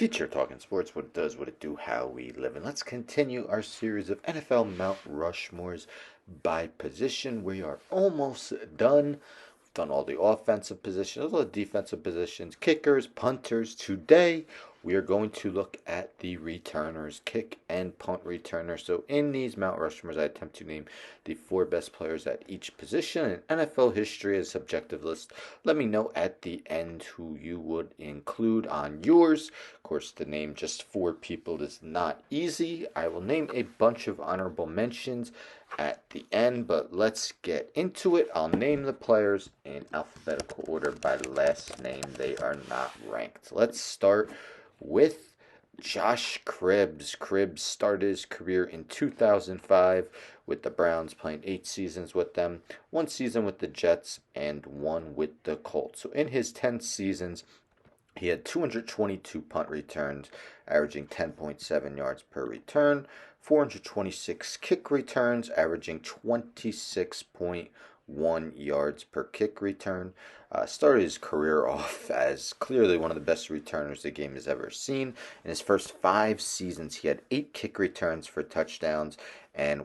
teacher talking sports, what it does, what it do, how we live. And let's continue our series of NFL Mount Rushmores by position. We are almost done. We've done all the offensive positions, all the defensive positions, kickers, punters. Today, we are going to look at the returners, kick and punt returners. So in these Mount Rushmores, I attempt to name the four best players at each position. In NFL history is a subjective list. Let me know at the end who you would include on yours. Of course, to name just four people is not easy. I will name a bunch of honorable mentions at the end, but let's get into it. I'll name the players in alphabetical order by last name. They are not ranked. Let's start with Josh Cribbs. Cribbs started his career in 2005 with the Browns, playing 8 seasons with them, 1 season with the Jets, and 1 with the Colts. So in his 10 seasons, he had 222 punt returns, averaging 10.7 yards per return, 426 kick returns, averaging 26.1 yards per kick return. Started his career off as clearly one of the best returners the game has ever seen. In his first 5 seasons, he had 8 kick returns for touchdowns and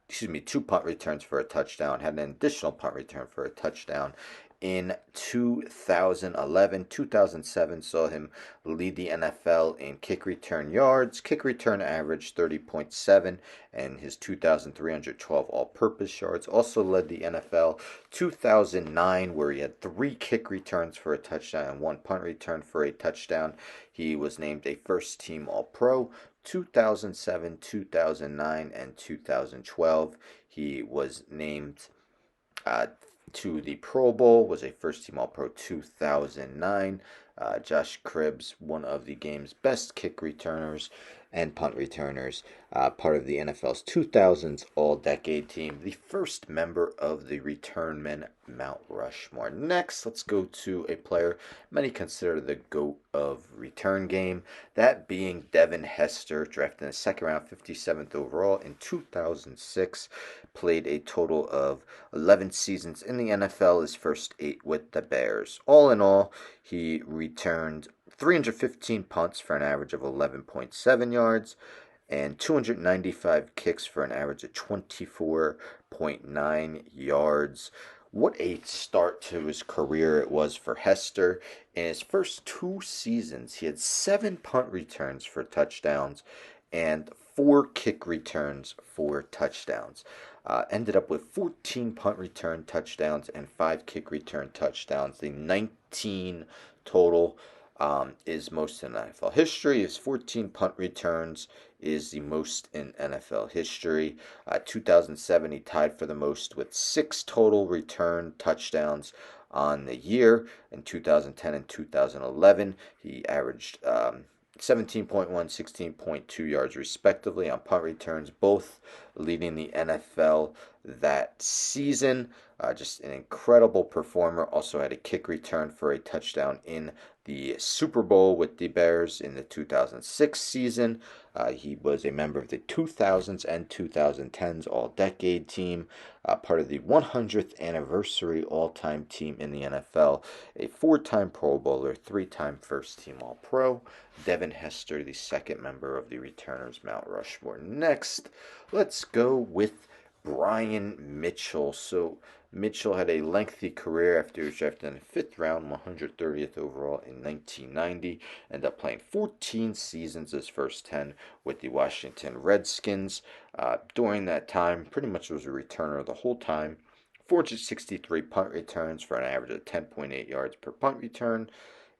2 punt returns for a touchdown. Had an additional punt return for a touchdown. In 2011, 2007 saw him lead the NFL in kick return yards. Kick return average 30.7, and his 2,312 all-purpose yards. Also led the NFL 2009, where he had 3 kick returns for a touchdown and 1 punt return for a touchdown. He was named a first-team All-Pro. 2007, 2009, and 2012, he was named to the Pro Bowl, was a first-team All-Pro 2009. Josh Cribbs, one of the game's best kick returners and punt returners, part of the NFL's 2000s All-Decade Team, the first member of the Return Men Mount Rushmore. Next, let's go to a player many consider the GOAT of return game, that being Devin Hester, drafted in the second round, 57th overall in 2006. Played a total of 11 seasons in the NFL, his first 8 with the Bears. All in all, he returned 315 punts for an average of 11.7 yards and 295 kicks for an average of 24.9 yards. What a start to his career it was for Hester. In his first 2 seasons, he had 7 punt returns for touchdowns and 4 kick returns for touchdowns. Ended up with 14 punt return touchdowns and 5 kick return touchdowns. The 19 total is most in NFL history. His 14 punt returns is the most in NFL history. 2007, he tied for the most with 6 total return touchdowns on the year. In 2010 and 2011, he averaged 17.1, 16.2 yards respectively on punt returns, both leading the NFL that season. Just an incredible performer. Also had a kick return for a touchdown in the Super Bowl with the Bears in the 2006 season. He was a member of the 2000s and 2010s All-Decade Team, part of the 100th anniversary all-time team in the NFL, a 4-time Pro Bowler, 3-time first-team All-Pro. Devin Hester, the second member of the Returners Mount Rushmore. Next, let's go with Brian Mitchell. So Mitchell had a lengthy career after he was drafted in the 5th round, 130th overall in 1990. Ended up playing 14 seasons, his first 10 with the Washington Redskins. During that time, pretty much was a returner the whole time. 463 punt returns for an average of 10.8 yards per punt return,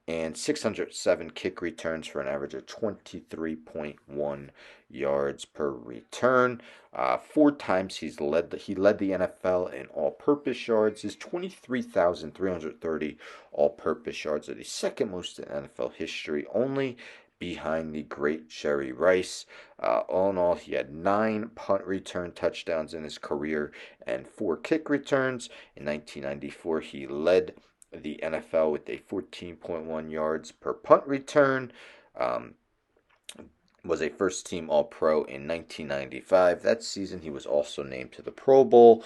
and 607 kick returns for an average of 23.1 yards per return. 4 times he led the NFL in all-purpose yards. His 23,330 all-purpose yards are the second most in NFL history, only behind the great Jerry Rice. All in all, he had 9 punt return touchdowns in his career and 4 kick returns. In 1994, he led the NFL with a 14.1 yards per punt return. Was a first-team All-Pro in 1995. That season, he was also named to the Pro Bowl.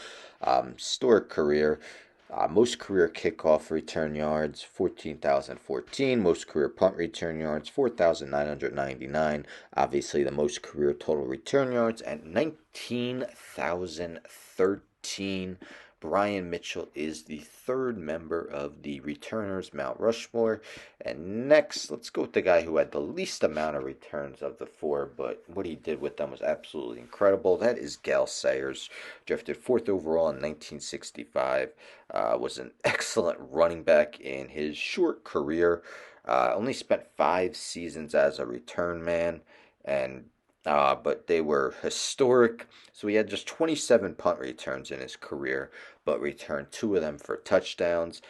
Historic career. Most career kickoff return yards, 14,014. Most career punt return yards, 4,999. Obviously, the most career total return yards at 19,013. Brian Mitchell is the third member of the returners Mount Rushmore. And next, let's go with the guy who had the least amount of returns of the four, but what he did with them was absolutely incredible. That is Gale Sayers, drafted fourth overall in 1965. Was an excellent running back in his short career. Only spent 5 seasons as a return man, and but they were historic. So he had just 27 punt returns in his career, but returned two of them for touchdowns,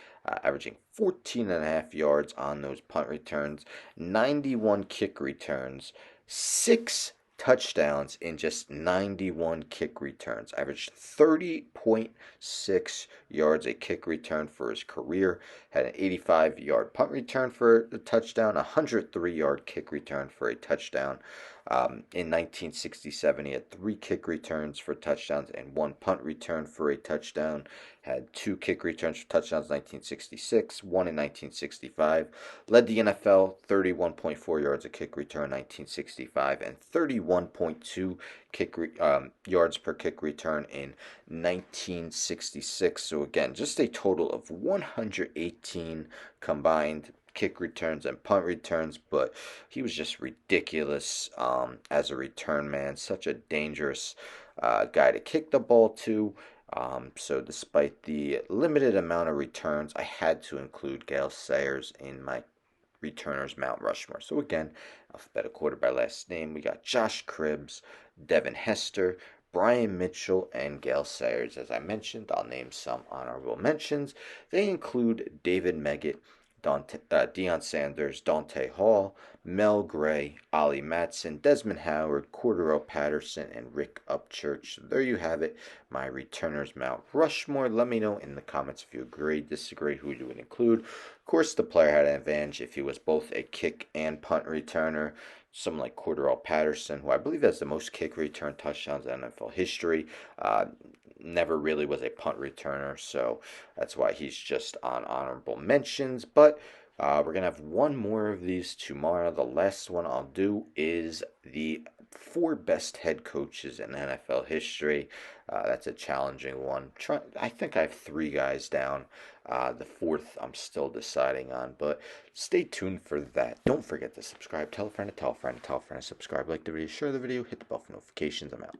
averaging 14 and a half yards on those punt returns, 91 kick returns, six touchdowns in just 91 kick returns, averaged 30.6 yards a kick return for his career, had an 85-yard punt return for a touchdown, a 103-yard kick return for a touchdown. In 1967, he had three kick returns for touchdowns and one punt return for a touchdown. Had two kick returns for touchdowns in 1966, one in 1965. Led the NFL, 31.4 yards a kick return in 1965 and 31.2 yards per kick return in 1966. So again, just a total of 118 combined kick returns and punt returns, but he was just ridiculous as a return man. Such a dangerous guy to kick the ball to. So despite the limited amount of returns, I had to include Gale Sayers in my returners Mount Rushmore. So again, alphabetical order by last name. We got Josh Cribbs, Devin Hester, Brian Mitchell, and Gale Sayers. As I mentioned, I'll name some honorable mentions. They include David Meggett, Deion Sanders, Dante Hall, Mel Gray, Ollie Matson, Desmond Howard, Cordero Patterson, and Rick Upchurch. So there you have it, my returners Mount Rushmore. Let me know in the comments if you agree, disagree, who you would include. Of course, the player had an advantage if he was both a kick and punt returner. Someone like Cordero Patterson, who I believe has the most kick return touchdowns in NFL history, never really was a punt returner, so that's why he's just on honorable mentions. But we're going to have one more of these tomorrow. The last one I'll do is the four best head coaches in NFL history. That's a challenging one. I think I have three guys down. The fourth I'm still deciding on, but stay tuned for that. Don't forget to subscribe. Tell a friend to tell a friend to tell a friend to subscribe. Like the video, share the video, hit the bell for notifications. I'm out.